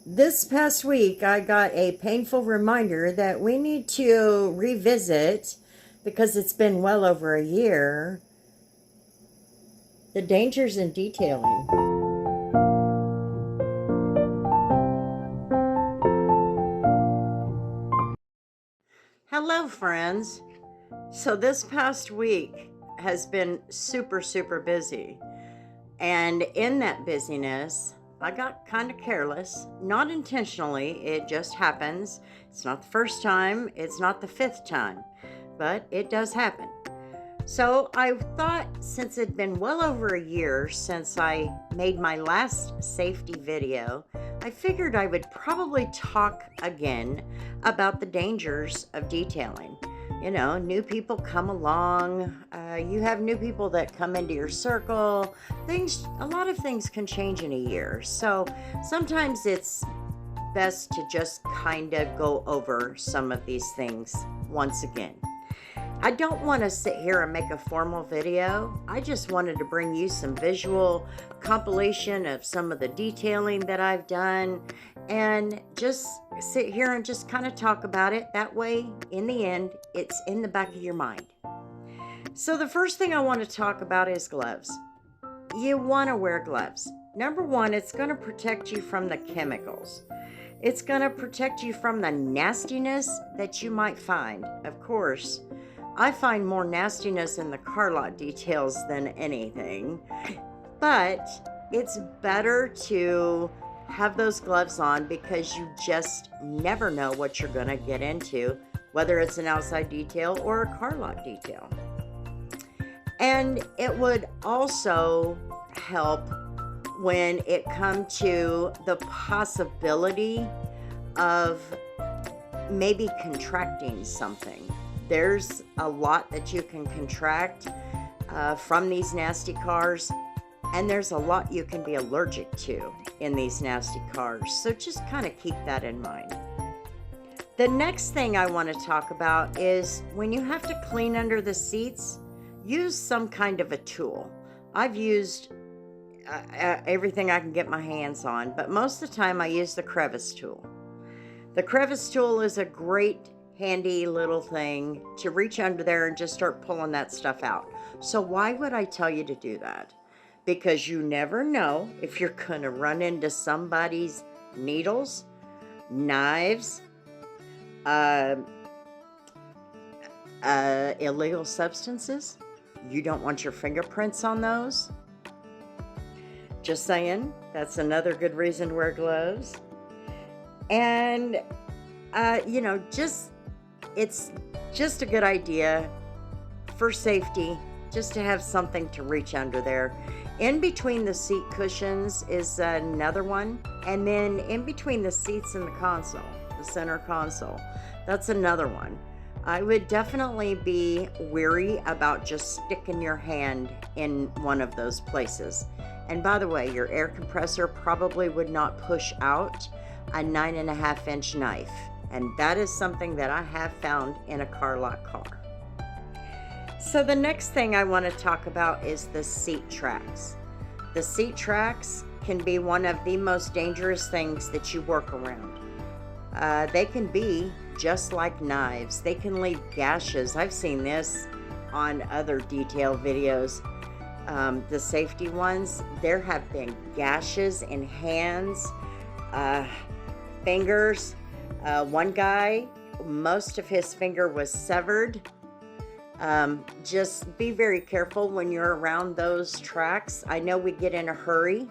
This past week, I got a painful reminder that we need to revisit, because it's been well over a year, the dangers in detailing. Hello, friends. So, this past week has been super, super busy. And in that busyness, I got kind of careless. Not intentionally, it just happens. It's not the first time, it's not the fifth time, but it does happen. So I thought, since it'd been well over a year since I made my last safety video, I figured I would probably talk again about the dangers of detailing. You know, new people come along, you have new people that come into your circle. A lot of things can change in a year. So sometimes it's best to just kind of go over some of these things once again. I don't want to sit here and make a formal video. I just wanted to bring you some visual compilation of some of the detailing that I've done and just sit here and just kind of talk about it. That way, in the end, it's in the back of your mind. So the first thing I want to talk about is gloves. You want to wear gloves. Number one, it's going to protect you from the chemicals. It's going to protect you from the nastiness that you might find. Of course, I find more nastiness in the car lot details than anything, but it's better to have those gloves on because you just never know what you're going to get into, whether it's an outside detail or a car lot detail. And it would also help when it comes to the possibility of maybe contracting something. There's a lot that you can contract from these nasty cars, and there's a lot you can be allergic to in these nasty cars. So just kind of keep that in mind. The next thing I want to talk about is when you have to clean under the seats, use some kind of a tool. I've used everything I can get my hands on, but most of the time I use the crevice tool. The crevice tool is a great handy little thing to reach under there and just start pulling that stuff out. So why would I tell you to do that? Because you never know if you're going to run into somebody's needles, knives, illegal substances. You don't want your fingerprints on those. Just saying, that's another good reason to wear gloves. And, it's just a good idea for safety, just to have something to reach under there. In between the seat cushions is another one. And then in between the seats and the console, the center console, that's another one. I would definitely be wary about just sticking your hand in one of those places. And by the way, your air compressor probably would not push out a 9.5-inch knife. And that is something that I have found in a car lot car. So the next thing I want to talk about is the seat tracks. The seat tracks can be one of the most dangerous things that you work around. They can be just like knives. They can leave gashes. I've seen this on other detail videos. The safety ones, there have been gashes in hands, fingers. One guy, most of his finger was severed. Just be very careful when you're around those tracks. I know we get in a hurry,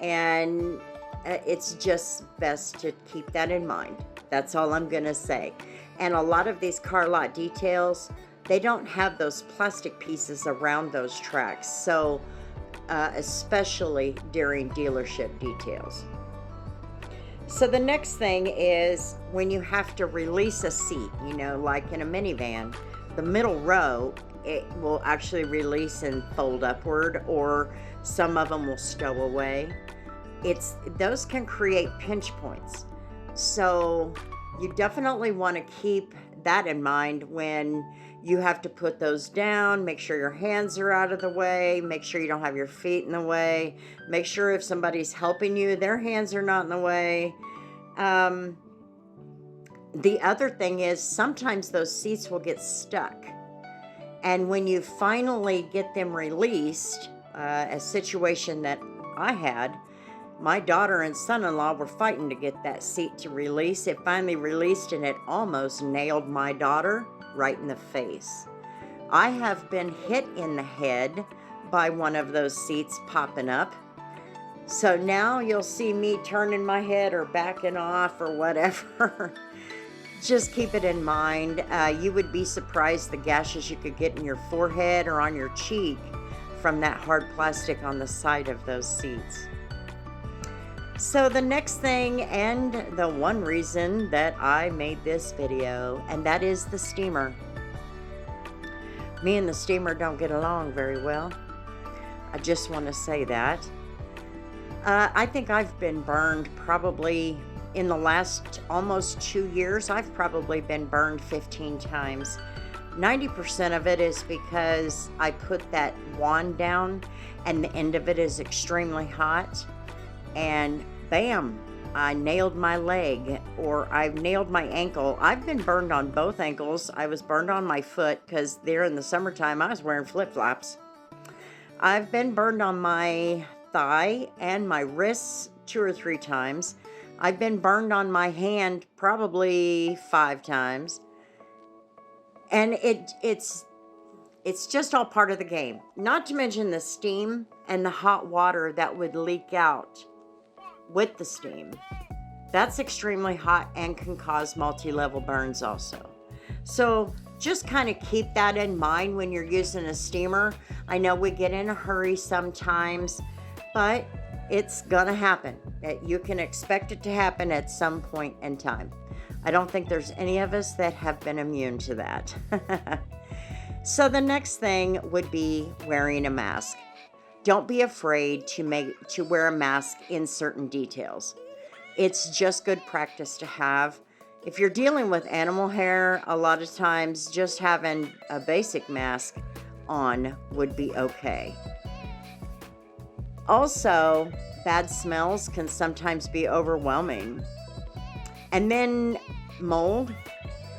and it's just best to keep that in mind. That's all I'm going to say. And a lot of these car lot details, they don't have those plastic pieces around those tracks. So, especially during dealership details. So the next thing is when you have to release a seat, like in a minivan, the middle row, it will actually release and fold upward, or some of them will stow away. Those can create pinch points. So you definitely want to keep that in mind when You have to put those down, make sure your hands are out of the way, make sure you don't have your feet in the way, make sure if somebody's helping you, their hands are not in the way. The other thing is sometimes those seats will get stuck. And when you finally get them released, a situation that I had, my daughter and son-in-law were fighting to get that seat to release. It finally released and it almost nailed my daughter right in the face. I have been hit in the head by one of those seats popping up. So now you'll see me turning my head or backing off or whatever. Just keep it in mind. You would be surprised the gashes you could get in your forehead or on your cheek from that hard plastic on the side of those seats. So the next thing, and the one reason that I made this video, and that is the steamer. Me and the steamer don't get along very well. I just want to say that. I think I've been burned probably in the last almost 2 years. I've probably been burned 15 times. 90% of it is because I put that wand down and the end of it is extremely hot, and bam, I nailed my leg, or I've nailed my ankle. I've been burned on both ankles. I was burned on my foot because there in the summertime I was wearing flip-flops. I've been burned on my thigh and my wrists 2 or 3 times. I've been burned on my hand probably 5 times. And it's just all part of the game. Not to mention the steam and the hot water that would leak out with the steam. That's extremely hot and can cause multi-level burns also. So just kind of keep that in mind when you're using a steamer. I know we get in a hurry sometimes, but it's gonna happen. You can expect it to happen at some point in time. I don't think there's any of us that have been immune to that. So the next thing would be wearing a mask. Don't be afraid to wear a mask in certain details. It's just good practice to have. If you're dealing with animal hair, a lot of times just having a basic mask on would be okay. Also, bad smells can sometimes be overwhelming. And then mold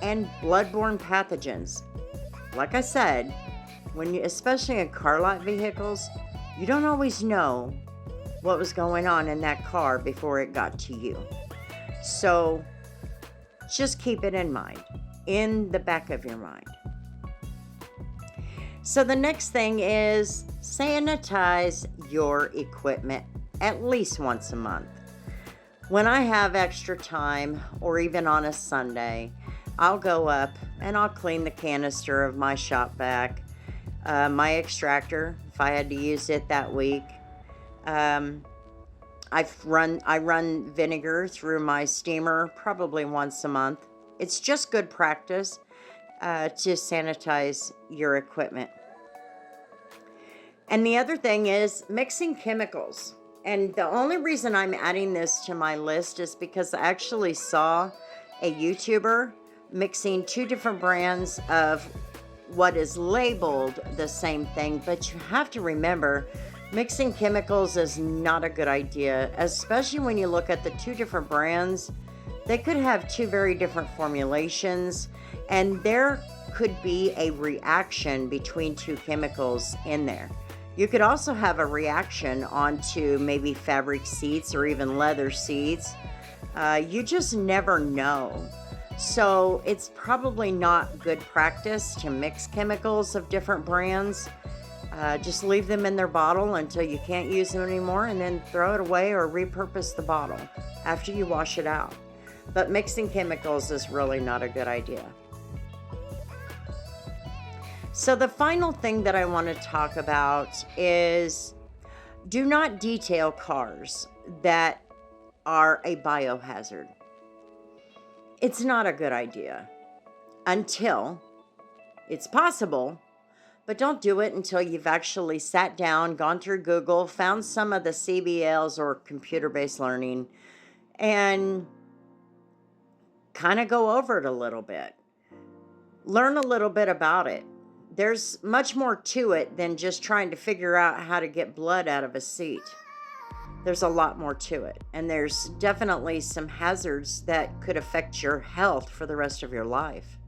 and bloodborne pathogens. Like I said, especially in car lot vehicles, you don't always know what was going on in that car before it got to you. So just keep it in mind, in the back of your mind. So the next thing is sanitize your equipment at least once a month. When I have extra time, or even on a Sunday, I'll go up and I'll clean the canister of my shop vac, my extractor, if I had to use it that week. I run vinegar through my steamer probably once a month. It's just good practice to sanitize your equipment. And the other thing is mixing chemicals. And the only reason I'm adding this to my list is because I actually saw a YouTuber mixing 2 different brands of what is labeled the same thing, but you have to remember mixing chemicals is not a good idea, especially when you look at the 2 different brands. They could have 2 very different formulations, and there could be a reaction between 2 chemicals in there. You could also have a reaction onto maybe fabric seats or even leather seats. You just never know. So it's probably not good practice to mix chemicals of different brands. Just leave them in their bottle until you can't use them anymore, and then throw it away or repurpose the bottle after you wash it out. But mixing chemicals is really not a good idea. So the final thing that I want to talk about is do not detail cars that are a biohazard. It's not a good idea until it's possible, but don't do it until you've actually sat down, gone through Google, found some of the CBLs or computer-based learning, and kind of go over it a little bit. learn a little bit about it. There's much more to it than just trying to figure out how to get blood out of a seat. There's a lot more to it. And there's definitely some hazards that could affect your health for the rest of your life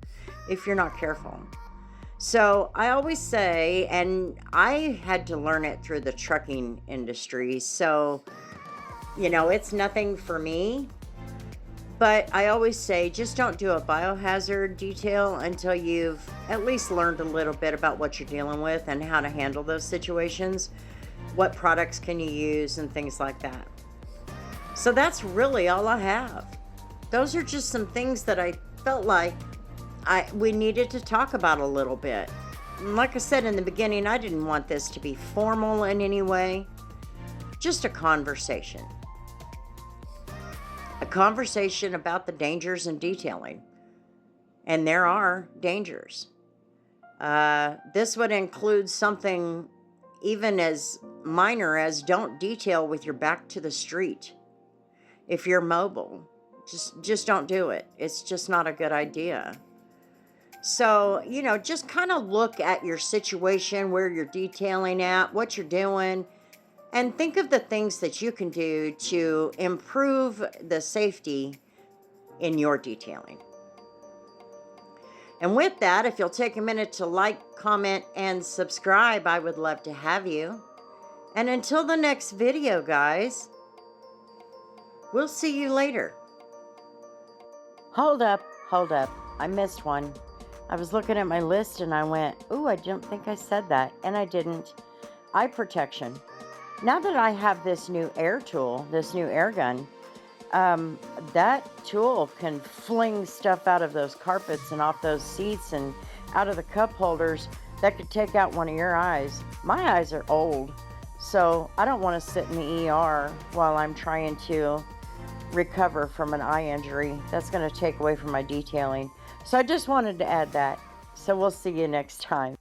if you're not careful. So I always say, and I had to learn it through the trucking industry, so, it's nothing for me. But I always say, just don't do a biohazard detail until you've at least learned a little bit about what you're dealing with and how to handle those situations. What products can you use and things like that. So that's really all I have. Those are just some things that I felt like we needed to talk about a little bit. And like I said in the beginning, I didn't want this to be formal in any way. Just a conversation. A conversation about the dangers in detailing. And there are dangers. This would include something even as minor as don't detail with your back to the street. If you're mobile, just don't do it. It's just not a good idea. So, just kind of look at your situation, where you're detailing at, what you're doing, and think of the things that you can do to improve the safety in your detailing. And with that, if you'll take a minute to like, comment, and subscribe, I would love to have you. And until the next video, guys, we'll see you later. Hold up. I missed one. I was looking at my list and I went, ooh, I don't think I said that. And I didn't. Eye protection. Now that I have this new air tool, this new air gun, that tool can fling stuff out of those carpets and off those seats and out of the cup holders that could take out one of your eyes. My eyes are old, so I don't want to sit in the ER while I'm trying to recover from an eye injury. That's going to take away from my detailing. So I just wanted to add that. So we'll see you next time.